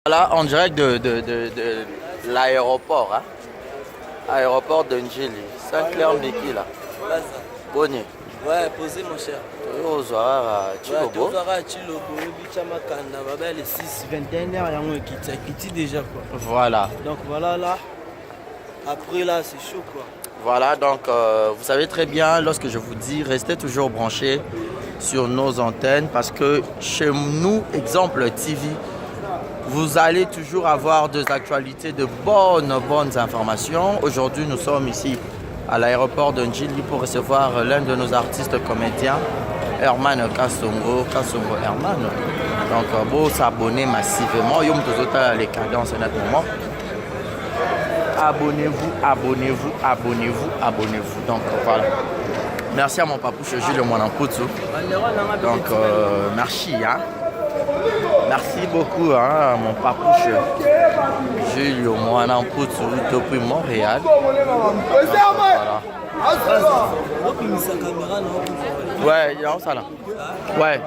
Voilà, en direct de l'aéroport, hein? Aéroport de Njili. Saint-Clair Miki là. Bonnie. Ouais, posez mon cher. Ozara Chilobo. Ozara Chilobo, Bichamakanda, Babel, les 6, 21h, il quitté déjà quoi. Voilà. Donc voilà là. Après là, c'est chaud quoi. Voilà, donc vous savez très bien, lorsque je vous dis, restez toujours branchés sur nos antennes parce que chez nous, exemple TV, vous allez toujours avoir des actualités, de bonnes informations. Aujourd'hui, nous sommes ici à l'aéroport de Njili pour recevoir l'un de nos artistes comédiens, Herman Kasongo Herman. Donc, beau s'abonner massivement. Yom Tozota les cadences en ce moment. Abonnez-vous, abonnez-vous, abonnez-vous, abonnez-vous. Donc voilà. Merci à mon papouche Jules Mwanamputu. Donc merci. Hein. Merci beaucoup hein, à mon papouche Jules Mwanamputu depuis Montréal. Donc, voilà. Ouais, il y a ça là. Ouais.